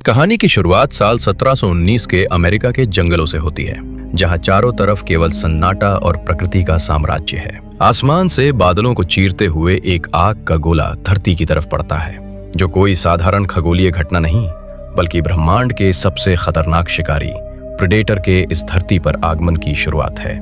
कहानी की शुरुआत साल 1719 के अमेरिका के जंगलों से होती है, जहां चारों तरफ केवल सन्नाटा और प्रकृति का साम्राज्य है। आसमान से बादलों को चीरते हुए एक आग का गोला धरती की तरफ पड़ता है, जो कोई साधारण खगोलीय घटना नहीं, बल्कि ब्रह्मांड के सबसे खतरनाक शिकारी प्रेडेटर के इस धरती पर आगमन की शुरुआत है।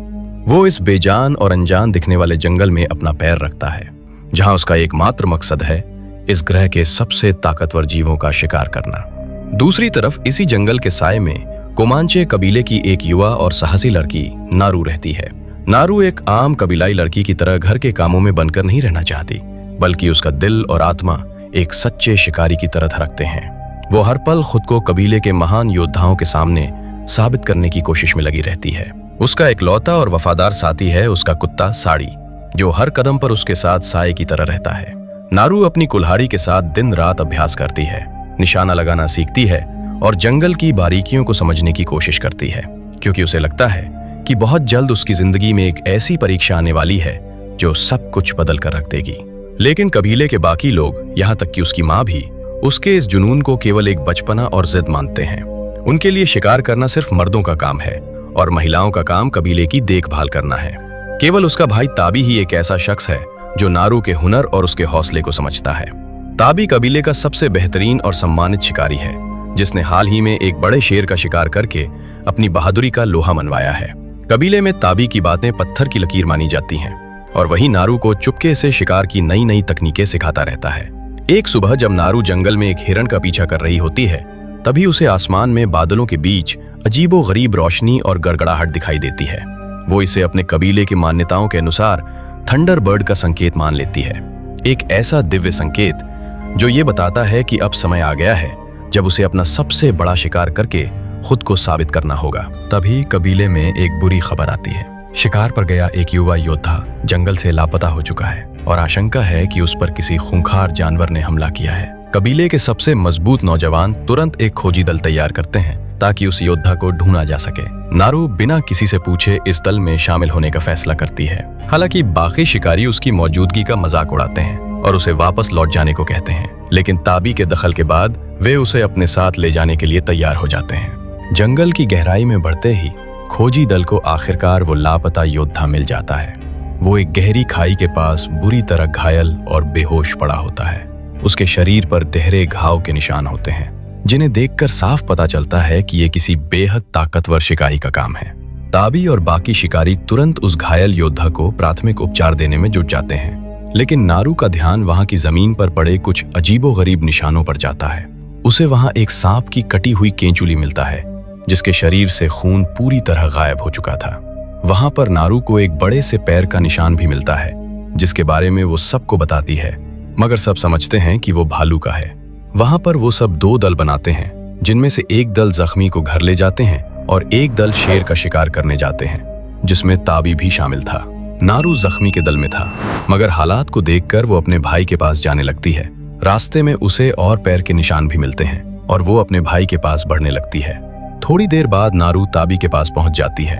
वो इस बेजान और अनजान दिखने वाले जंगल में अपना पैर रखता है, जहां उसका एकमात्र मकसद है इस ग्रह के सबसे ताकतवर जीवों का शिकार करना। दूसरी तरफ इसी जंगल के साए में कोमांचे कबीले की एक युवा और साहसी लड़की नारू रहती है। नारू एक आम कबीलाई लड़की की तरह घर के कामों में बनकर नहीं रहना चाहती, बल्कि उसका दिल और आत्मा एक सच्चे शिकारी की तरह धड़कते हैं। वो हर पल खुद को कबीले के महान योद्धाओं के सामने साबित करने की कोशिश में लगी रहती है। उसका इकलौता और वफादार साथी है उसका कुत्ता साड़ी, जो हर कदम पर उसके साथ साए की तरह रहता है। नारू अपनी कुल्हाड़ी के साथ दिन रात अभ्यास करती है, निशाना लगाना सीखती है और जंगल की बारीकियों को समझने की कोशिश करती है, क्योंकि उसे लगता है कि बहुत जल्द उसकी जिंदगी में एक ऐसी परीक्षा आने वाली है जो सब कुछ बदल कर रख देगी। लेकिन कबीले के बाकी लोग, यहाँ तक कि उसकी माँ भी, उसके इस जुनून को केवल एक बचपना और जिद मानते हैं। उनके लिए शिकार करना सिर्फ मर्दों का काम है और महिलाओं का काम कबीले की देखभाल करना है। केवल उसका भाई ताबी ही एक ऐसा शख्स है जो नारू के हुनर और उसके हौसले को समझता है। ताबी कबीले का सबसे बेहतरीन और सम्मानित शिकारी है, जिसने हाल ही में एक बड़े शेर का शिकार करके अपनी बहादुरी का लोहा मनवाया है। कबीले में ताबी की बातें पत्थर की लकीर मानी जाती हैं और वही नारू को चुपके से शिकार की नई नई तकनीकें सिखाता रहता है। एक सुबह जब नारू जंगल में एक हिरण का पीछा कर रही होती है, तभी उसे आसमान में बादलों के बीच अजीबो गरीब रोशनी और गड़गड़ाहट दिखाई देती है। वो इसे अपने कबीले की मान्यताओं के अनुसार थंडर बर्ड का संकेत मान लेती है, एक ऐसा दिव्य संकेत जो ये बताता है कि अब समय आ गया है जब उसे अपना सबसे बड़ा शिकार करके खुद को साबित करना होगा। तभी कबीले में एक बुरी खबर आती है। शिकार पर गया एक युवा योद्धा जंगल से लापता हो चुका है और आशंका है कि उस पर किसी खूंखार जानवर ने हमला किया है। कबीले के सबसे मजबूत नौजवान तुरंत एक खोजी दल तैयार करते हैं ताकि उस योद्धा को ढूंढा जा सके। नारू बिना किसी से पूछे इस दल में शामिल होने का फैसला करती है। हालांकि बाकी शिकारी उसकी मौजूदगी का मजाक उड़ाते हैं और उसे वापस लौट जाने को कहते हैं, लेकिन ताबी के दखल के बाद वे उसे अपने साथ ले जाने के लिए तैयार हो जाते हैं। जंगल की गहराई में बढ़ते ही खोजी दल को आखिरकार वो लापता योद्धा मिल जाता है। वो एक गहरी खाई के पास बुरी तरह घायल और बेहोश पड़ा होता है। उसके शरीर पर गहरे घाव के निशान होते हैं, जिन्हें देखकर साफ पता चलता है कि ये किसी बेहद ताकतवर शिकारी का काम है। ताबी और बाकी शिकारी तुरंत उस घायल योद्धा को प्राथमिक उपचार देने में जुट जाते हैं, लेकिन नारू का ध्यान वहां की जमीन पर पड़े कुछ अजीबोगरीब निशानों पर जाता है। उसे वहां एक सांप की कटी हुई केंचुली मिलता है, जिसके शरीर से खून पूरी तरह गायब हो चुका था। वहां पर नारू को एक बड़े से पैर का निशान भी मिलता है, जिसके बारे में वो सबको बताती है, मगर सब समझते हैं कि वो भालू का है। वहां पर वो सब दो दल बनाते हैं, जिनमें से एक दल जख्मी को घर ले जाते हैं और एक दल शेर का शिकार करने जाते हैं, जिसमें ताबी भी शामिल था। नारू जख्मी के दल में था, मगर हालात को देखकर वो अपने भाई के पास जाने लगती है। रास्ते में उसे और पैर के निशान भी मिलते हैं और वो अपने भाई के पास बढ़ने लगती है। थोड़ी देर बाद नारू ताबी के पास पहुंच जाती है।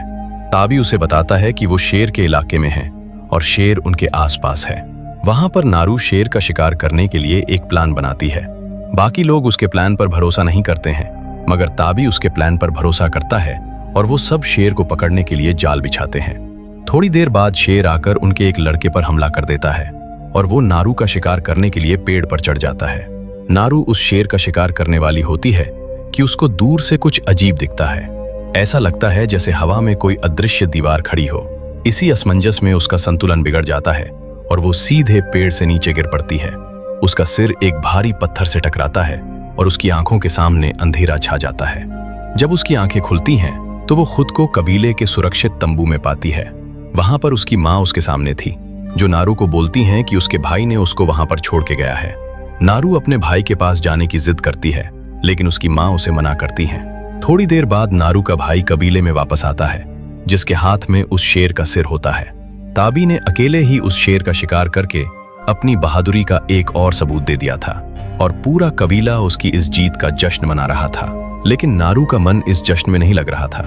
ताबी उसे बताता है कि वो शेर के इलाके में है और शेर उनके आसपास है। वहां पर नारू शेर का शिकार करने के लिए एक प्लान बनाती है। बाकी लोग उसके प्लान पर भरोसा नहीं करते हैं, मगर ताबी उसके प्लान पर भरोसा करता है और वो सब शेर को पकड़ने के लिए जाल बिछाते हैं। थोड़ी देर बाद शेर आकर उनके एक लड़के पर हमला कर देता है और वो नारू का शिकार करने के लिए पेड़ पर चढ़ जाता है। नारू उस शेर का शिकार करने वाली होती है कि उसको दूर से कुछ अजीब दिखता है। ऐसा लगता है जैसे हवा में कोई अदृश्य दीवार खड़ी हो। इसी असमंजस में उसका संतुलन बिगड़ जाता है और वो सीधे पेड़ से नीचे गिर पड़ती है। उसका सिर एक भारी पत्थर से टकराता है और उसकी आंखों के सामने अंधेरा छा जाता है। जब उसकी आंखें खुलती हैं तो वो खुद को कबीले के सुरक्षित तंबू में पाती है। वहां पर उसकी माँ उसके सामने थी, जो नारू को बोलती हैं कि उसके भाई ने उसको वहां पर छोड़ के गया है। नारू अपने भाई के पास जाने की जिद करती है, लेकिन उसकी माँ उसे मना करती हैं। थोड़ी देर बाद नारू का भाई कबीले में वापस आता है, जिसके हाथ में उस शेर का सिर होता है। ताबी ने अकेले ही उस शेर का शिकार करके अपनी बहादुरी का एक और सबूत दे दिया था और पूरा कबीला उसकी इस जीत का जश्न मना रहा था। लेकिन नारू का मन इस जश्न में नहीं लग रहा था।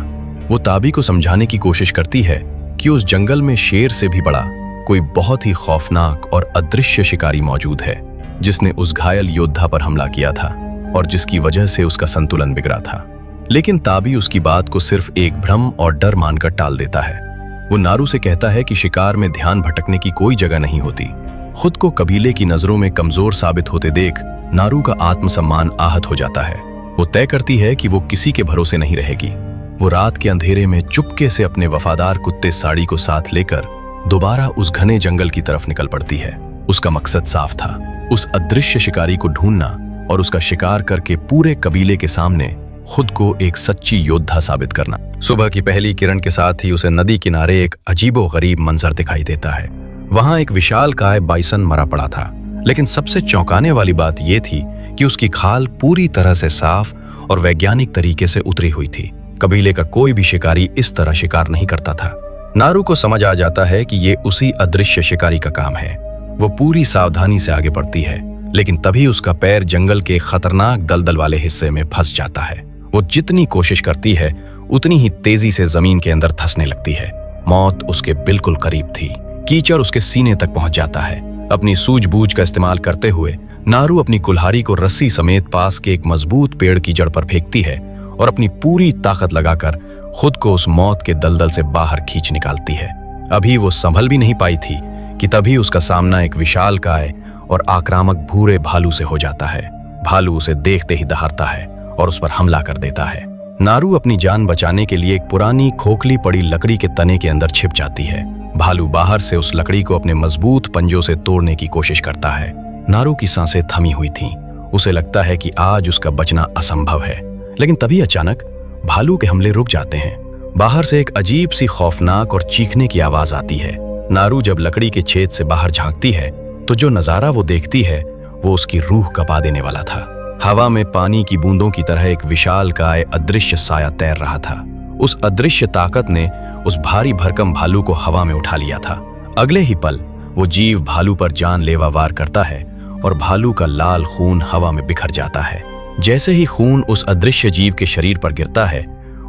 वो ताबी को समझाने की कोशिश करती है कि उस जंगल में शेर से भी बड़ा कोई बहुत ही खौफनाक और अदृश्य शिकारी मौजूद है, जिसने उस घायल योद्धा पर हमला किया था। और जिसकी वजह से उसका संतुलन बिगड़ा था। लेकिन ताबी उसकी बात को सिर्फ एक भ्रम और डर मानकर टाल देता है। वो नारू से कहता है कि शिकार में ध्यान भटकने की कोई जगह नहीं होती। खुद को कबीले की नजरों में कमजोर साबित होते देख नारू का आत्मसम्मान आहत हो जाता है। वो तय करती है कि वो किसी के भरोसे नहीं रहेगी। वो रात के अंधेरे में चुपके से अपने वफादार कुत्ते साड़ी को साथ लेकर दोबारा उस घने जंगल की तरफ निकल पड़ती है। उसका मकसद साफ था, उस अदृश्य शिकारी को ढूंढना और उसका शिकार करके पूरे कबीले के सामने खुद को एक सच्ची योद्धा साबित करना। सुबह की पहली किरण के साथ ही उसे नदी किनारे एक अजीबोगरीब मंजर दिखाई देता है। वहां एक विशालकाय बाइसन मरा पड़ा था, लेकिन सबसे चौंकाने वाली बात यह थी कि उसकी खाल पूरी तरह से साफ और वैज्ञानिक तरीके से उतरी हुई थी। कबीले का कोई भी शिकारी इस तरह शिकार नहीं करता था। नारू को समझ आ जाता है कि ये उसी अदृश्य शिकारी का काम है। वो पूरी सावधानी से आगे बढ़ती है, लेकिन तभी उसका पैर जंगल के खतरनाक दलदल वाले हिस्से में फंस जाता है। वो जितनी कोशिश करती है उतनी ही तेजी से जमीन के अंदर धंसने लगती है। मौत उसके बिल्कुल करीब थी। कीचड़ उसके सीने तक पहुंच जाता है। अपनी सूझबूझ का इस्तेमाल करते हुए नारू अपनी कुल्हाड़ी को रस्सी समेत पास के एक मजबूत पेड़ की जड़ पर फेंकती है और अपनी पूरी ताकत लगाकर खुद को उस मौत के दलदल से बाहर खींच निकालती है। अभी वो संभल भी नहीं पाई थी कि तभी उसका सामना एक विशालकाय और आक्रामक भूरे भालू से हो जाता है। भालू उसे देखते ही दहाड़ता है और उस पर हमला कर देता है। नारू अपनी जान बचाने के लिए एक पुरानी खोखली पड़ी लकड़ी के तने के अंदर छिप जाती है। भालू बाहर से उस लकड़ी को अपने मजबूत पंजों से तोड़ने की कोशिश करता है। नारू की सांसें थमी हुई थीं। उसे लगता है कि आज उसका बचना असंभव है, लेकिन तभी अचानक भालू के हमले रुक जाते हैं। बाहर से एक अजीब सी खौफनाक और चीखने की आवाज आती है। नारू जब लकड़ी के छेद से बाहर झांकती है तो जो नजारा वो देखती है वो उसकी रूह कपा देने वाला था। हवा में पानी की बूंदों की तरह एक विशालकाय अदृश्य साया तैर रहा था। उस अदृश्य ताकत ने उस भारी भरकम भालू को हवा में उठा लिया था। अगले ही पल वो जीव भालू पर जानलेवा वार करता है और भालू का लाल खून हवा में बिखर जाता है। जैसे ही खून उस अदृश्य जीव के शरीर पर गिरता है,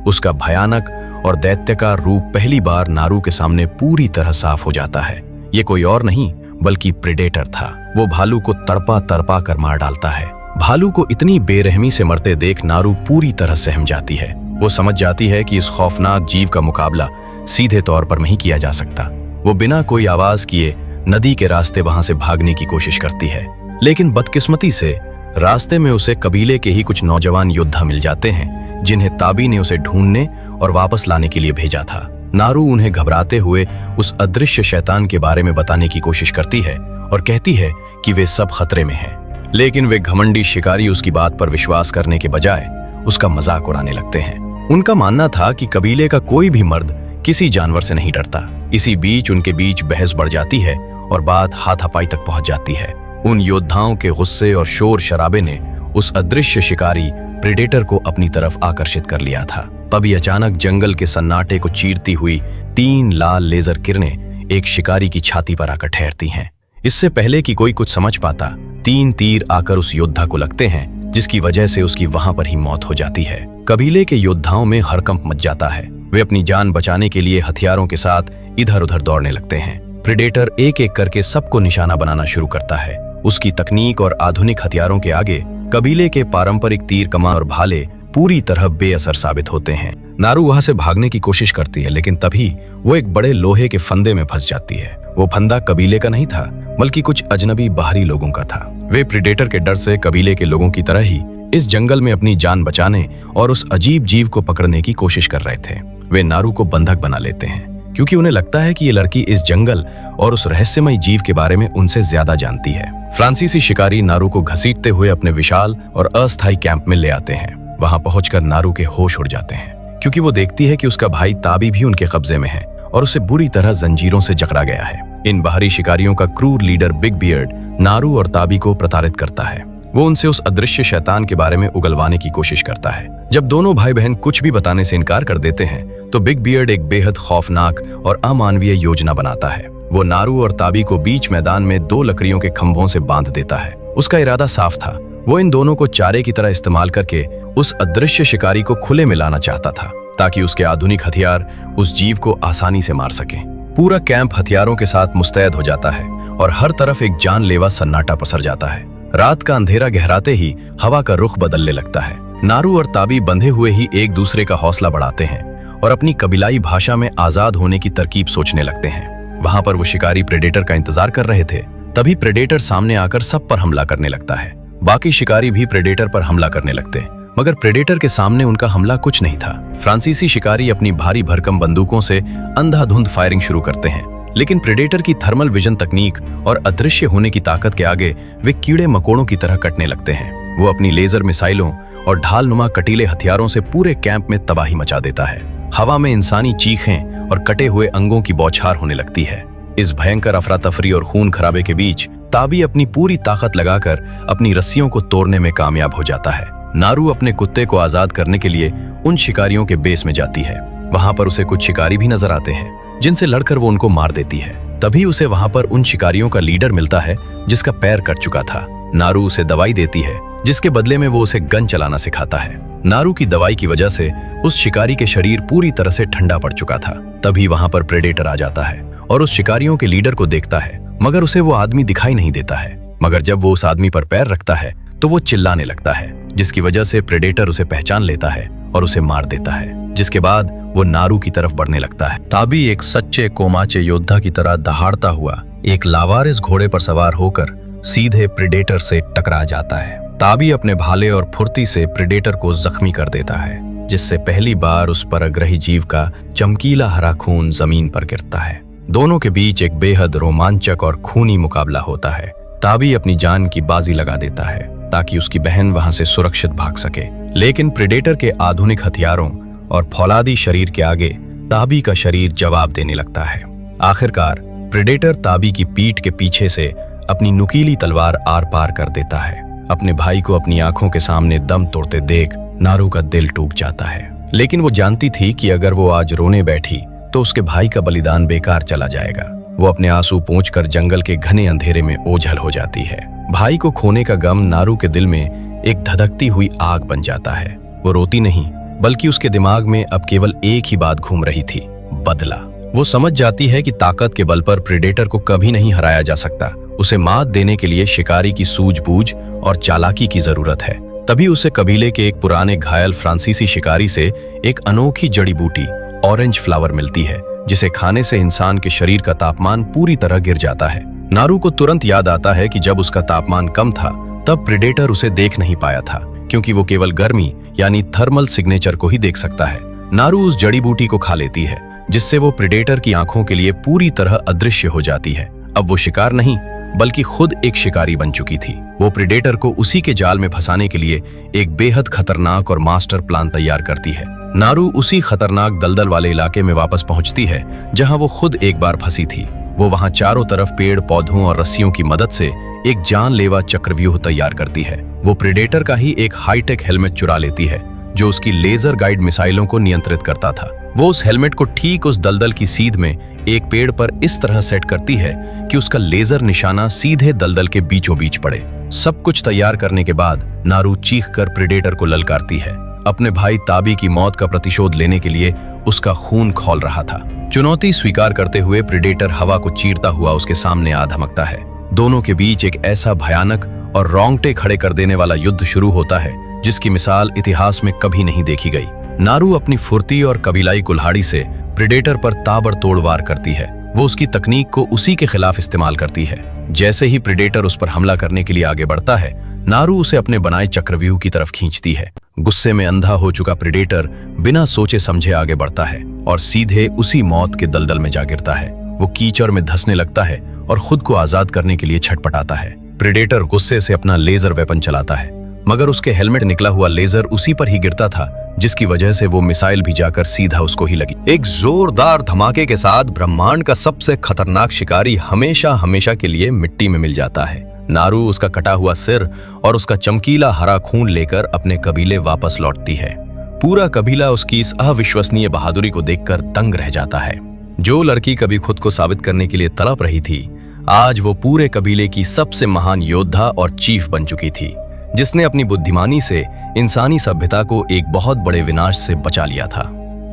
उसका भयानक और दैत्याकार रूप पहली बार नारू के सामने पूरी तरह साफ हो जाता है। ये कोई और नहीं बल्कि प्रेडेटर था। वो भालू को तड़पा तड़पा कर मार डालता है। भालू को इतनी बेरहमी से मरते देख नारू पूरी तरह सहम जाती है। वो समझ जाती है कि इस खौफनाक जीव का मुकाबला सीधे तौर पर नहीं किया जा सकता। वो बिना कोई आवाज किए नदी के रास्ते वहां से भागने की कोशिश करती है, लेकिन बदकिस्मती से रास्ते में उसे कबीले के ही कुछ नौजवान योद्धा मिल जाते हैं, जिन्हें ताबी ने उसे ढूंढने और वापस लाने के लिए भेजा था। नारू उन्हें घबराते हुए उस अदृश्य शैतान के बारे में बताने की कोशिश करती है और कहती है कि वे सब खतरे में हैं। लेकिन वे घमंडी शिकारी उसकी बात पर विश्वास करने के बजाय उसका मजाक उड़ाने लगते हैं। उनका मानना था कि कबीले का कोई भी मर्द किसी जानवर से नहीं डरता। इसी बीच उनके बीच बहस बढ़ जाती है और बात हाथापाई तक पहुंच जाती है। उन योद्धाओं के गुस्से और शोर शराबे ने उस अदृश्य शिकारी प्रेडेटर को अपनी तरफ आकर्षित कर लिया था। तभी अचानक जंगल के सन्नाटे को चीरती हुई 3 लाल लेजर किरणें एक शिकारी की छाती पर आकर ठहरती हैं। इससे पहले कि कोई कुछ समझ पाता, 3 तीर आकर उस योद्धा को लगते हैं, जिसकी वजह से उसकी वहां पर ही मौत हो जाती है। कबीले के योद्धाओं में हड़कंप मच जाता है। वे अपनी जान बचाने के लिए हथियारों के साथ इधर उधर दौड़ने लगते हैं। प्रेडेटर एक एक करके सबको निशाना बनाना शुरू करता है। उसकी तकनीक और आधुनिक हथियारों के आगे कबीले के पारंपरिक तीर कमान और भाले पूरी तरह बेअसर साबित होते हैं। नारू वहां से भागने की कोशिश करती है, लेकिन तभी वो एक बड़े लोहे के फंदे में फंस जाती है। वो फंदा कबीले का नहीं था, बल्कि कुछ अजनबी बाहरी लोगों का था। वे प्रेडेटर के डर से कबीले के लोगों की तरह ही इस जंगल में अपनी जान बचाने और उस अजीब जीव को पकड़ने की कोशिश कर रहे थे। वे नारू को बंधक बना लेते हैं, क्योंकि उन्हें लगता है कि ये लड़की इस जंगल और उस रहस्यमय जीव के बारे में उनसे ज्यादा जानती है। फ्रांसीसी शिकारी नारू को घसीटते हुए अपने विशाल और अस्थायी कैंप में ले आते हैं। वहां पहुंचकर नारू के होश उड़ जाते हैं, क्योंकि वो देखती है कि उसका भाई ताबी भी उनके कब्जे में है और उसे बुरी तरह जंजीरों से जकड़ा गया है। इन बाहरी शिकारियों का क्रूर लीडर बिग बियर्ड नारू और ताबी को प्रताड़ित करता है। वो उनसे उस अदृश्य शैतान के बारे में उगलवाने की कोशिश करता है। जब दोनों भाई बहन कुछ भी बताने से इनकार कर देते हैं, तो बिग बियर्ड एक बेहद खौफनाक और अमानवीय योजना बनाता है। वो नारू और ताबी को बीच मैदान में 2 लकड़ियों के खंभों से बांध देता है। उसका इरादा साफ था। वो इन दोनों को चारे की तरह इस्तेमाल करके उस अदृश्य शिकारी को खुले में लाना चाहता था, ताकि उसके आधुनिक हथियार उस जीव को आसानी से मार सकें। पूरा कैंप हथियारों के साथ मुस्तैद हो जाता है और हर तरफ एक जानलेवा सन्नाटा पसर जाता है। रात का अंधेरा गहराते ही हवा का रुख बदलने लगता है। नारू और ताबी बंधे हुए ही एक दूसरे का हौसला बढ़ाते हैं और अपनी कबीलाई भाषा में आजाद होने की तरकीब सोचने लगते हैं। वहां पर वो शिकारी प्रेडेटर का इंतजार कर रहे थे। तभी प्रेडेटर सामने आकर सब पर हमला करने लगता है। बाकी शिकारी भी प्रेडेटर पर हमला करने लगते, मगर प्रेडेटर के सामने उनका हमला कुछ नहीं था। फ्रांसीसी शिकारी अपनी भारी भरकम बंदूकों से अंधाधुंध फायरिंग शुरू करते हैं, लेकिन प्रेडेटर की थर्मल विजन तकनीक और अदृश्य होने की ताकत के आगे वे कीड़े मकोड़ों की तरह कटने लगते हैं। वो अपनी लेजर मिसाइलों और ढालनुमा कटीले हथियारों से पूरे कैंप में तबाही मचा देता है। हवा में इंसानी चीखें और कटे हुए अंगों की बौछार होने लगती है। इस भयंकर अफरा तफरी और खून खराबे के बीच ताबी अपनी पूरी ताकत लगाकर अपनी रस्सियों को तोड़ने में कामयाब हो जाता है। नारू अपने कुत्ते को आजाद करने के लिए उन शिकारियों के बेस में जाती है। वहां पर उसे कुछ शिकारी भी नजर आते हैं, जिनसे लड़कर वो उनको मार देती है। तभी उसे वहां पर उन शिकारियों का लीडर मिलता है जिसका पैर कट चुका था। नारू उसे दवाई देती है, जिसके बदले में वो उसे गन चलाना सिखाता है। नारू की दवाई की वजह से उस शिकारी के शरीर पूरी तरह से ठंडा पड़ चुका था। तभी वहां पर प्रेडेटर आ जाता है और उस शिकारियों के लीडर को देखता है, मगर उसे वो आदमी दिखाई नहीं देता है। मगर जब वो उस आदमी पर पैर रखता है तो वो चिल्लाने लगता है, जिसकी वजह से प्रेडेटर उसे पहचान लेता है और उसे मार देता है। जिसके बाद वो नारू की तरफ बढ़ने लगता है। ताबी एक सच्चे कोमाचे योद्धा की तरह दहाड़ता हुआ एक लावारिस घोड़े पर सवार होकर सीधे प्रेडेटर से टकरा जाता है। ताबी अपने भाले और फुर्ती से प्रेडेटर को जख्मी कर देता है, जिससे पहली बार उस परग्रही जीव का चमकीला हरा खून जमीन पर गिरता है। दोनों के बीच एक बेहद रोमांचक और खूनी मुकाबला होता है। ताबी अपनी जान की बाजी लगा देता है ताकि उसकी बहन वहां से सुरक्षित भाग सके, लेकिन प्रेडेटर के आधुनिक हथियारों और फौलादी शरीर के आगे ताबी का शरीर जवाब देने लगता है। आखिरकार प्रेडेटर ताबी की पीठ के पीछे से अपनी नुकीली तलवार आर पार कर देता है। अपने भाई को अपनी आंखों के सामने दम तोड़ते देख नारू का दिल टूट जाता है, लेकिन वो जानती थी कि अगर वो आज रोने बैठी तो उसके भाई का बलिदान बेकार चला जाएगा। वो अपने आंसू पोंछकर जंगल के घने अंधेरे में ओझल हो जाती है। भाई को खोने का गम नारू के दिल में एक धधकती हुई आग बन जाता है। वो रोती नहीं, बल्कि उसके दिमाग में अब केवल एक ही बात घूम रही थी, बदला। वो समझ जाती है कि ताकत के बल पर प्रेडेटर को कभी नहीं हराया जा सकता। उसे मात देने के लिए शिकारी की सूझबूझ और चालाकी की जरूरत है। तभी उसे कबीले के एक पुराने घायल फ्रांसीसी शिकारी से एक अनोखी जड़ी बूटी ऑरेंज फ्लावर मिलती है, जिसे खाने से इंसान के शरीर का तापमान पूरी तरह गिर जाता है। नारू को तुरंत याद आता है कि जब उसका तापमान कम था तब प्रेडेटर उसे देख नहीं पाया था, क्योंकि वो केवल गर्मी यानी थर्मल सिग्नेचर को ही देख सकता है। नारू उस जड़ी बूटी को खा लेती है, जिससे वो प्रेडेटर की आंखों के लिए पूरी तरह अदृश्य हो जाती है। अब वो शिकार नहीं, बल्कि खुद एक शिकारी बन चुकी थी। वो प्रेडेटर को उसी के जाल में फंसाने के लिए एक बेहद खतरनाक और मास्टर प्लान तैयार करती है। नारू उसी खतरनाक दलदल वाले इलाके में वापस पहुंचती है जहां वो खुद एक बार फंसी थी। वो वहां चारों तरफ पेड़ पौधों और रस्सियों की मदद से एक जानलेवा चक्रव्यूह तैयार करती है। वो प्रेडेटर का ही एक हाईटेक हेलमेट चुरा लेती है, जो उसकी लेजर गाइड मिसाइलों को नियंत्रित करता था। वो उस हेलमेट को ठीक उस दलदल की सीध में एक पेड़ पर इस तरह सेट करती है कि उसका लेजर निशाना सीधे दलदल के बीचों बीच पड़े। सब कुछ तैयार करने के बाद नारू चीखकर प्रेडेटर को ललकारती है। अपने भाई ताबी की मौत का प्रतिशोध लेने के लिए उसका खून खौल रहा था। चुनौती स्वीकार करते हुए प्रेडेटर हवा को चीरता हुआ उसके सामने आ धमकता है। दोनों के बीच एक ऐसा भयानक और रोंगटे खड़े कर देने वाला युद्ध शुरू होता है जिसकी मिसाल इतिहास में कभी नहीं देखी गई। नारू अपनी फुर्ती और कबीलाई कुल्हाड़ी से प्रेडेटर पर ताबड़तोड़ वार करती है। वो उसकी तकनीक को उसी के खिलाफ इस्तेमाल करती है। जैसे ही प्रेडेटर उस पर हमला करने के लिए आगे बढ़ता है, नारू उसे अपने बनाए चक्रव्यूह की तरफ खींचती है। गुस्से में अंधा हो चुका प्रेडेटर बिना सोचे समझे आगे बढ़ता है और सीधे उसी मौत के दलदल में जा गिरता है। वो कीचड़ में धंसने लगता है और खुद को आजाद करने के लिए छटपटाता है। प्रेडेटर गुस्से से अपना लेजर वेपन चलाता है, मगर उसके हेलमेट निकला हुआ लेजर उसी पर ही गिरता था, जिसकी वजह से वो मिसाइल भी जाकर सीधा उसको ही लगी। एक जोरदार धमाके के साथ ब्रह्मांड का सबसे खतरनाक शिकारी हमेशा हमेशा के लिए मिट्टी में मिल जाता है। नारू उसका कटा हुआ सिर और उसका चमकीला हरा खून लेकर अपने कबीले वापस लौटती है। पूरा कबीला उसकी इस अविश्वसनीय बहादुरी को देखकर दंग रह जाता है। जो लड़की कभी खुद को साबित करने के लिए तड़प रही थी, आज वो पूरे कबीले की सबसे महान योद्धा और चीफ बन चुकी थी, जिसने अपनी बुद्धिमानी से इंसानी सभ्यता को एक बहुत बड़े विनाश से बचा लिया था।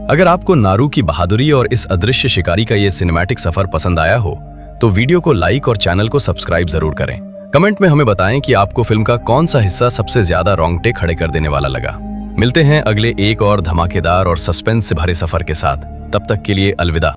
अगर आपको नारू की बहादुरी और इस अदृश्य शिकारी का ये सिनेमैटिक सफर पसंद आया हो तो वीडियो को लाइक और चैनल को सब्सक्राइब जरूर करें। कमेंट में हमें बताएं कि आपको फिल्म का कौन सा हिस्सा सबसे ज्यादा रोंगटे खड़े कर देने वाला लगा। मिलते हैं अगले एक और धमाकेदार और सस्पेंस से भरे सफर के साथ। तब तक के लिए अलविदा।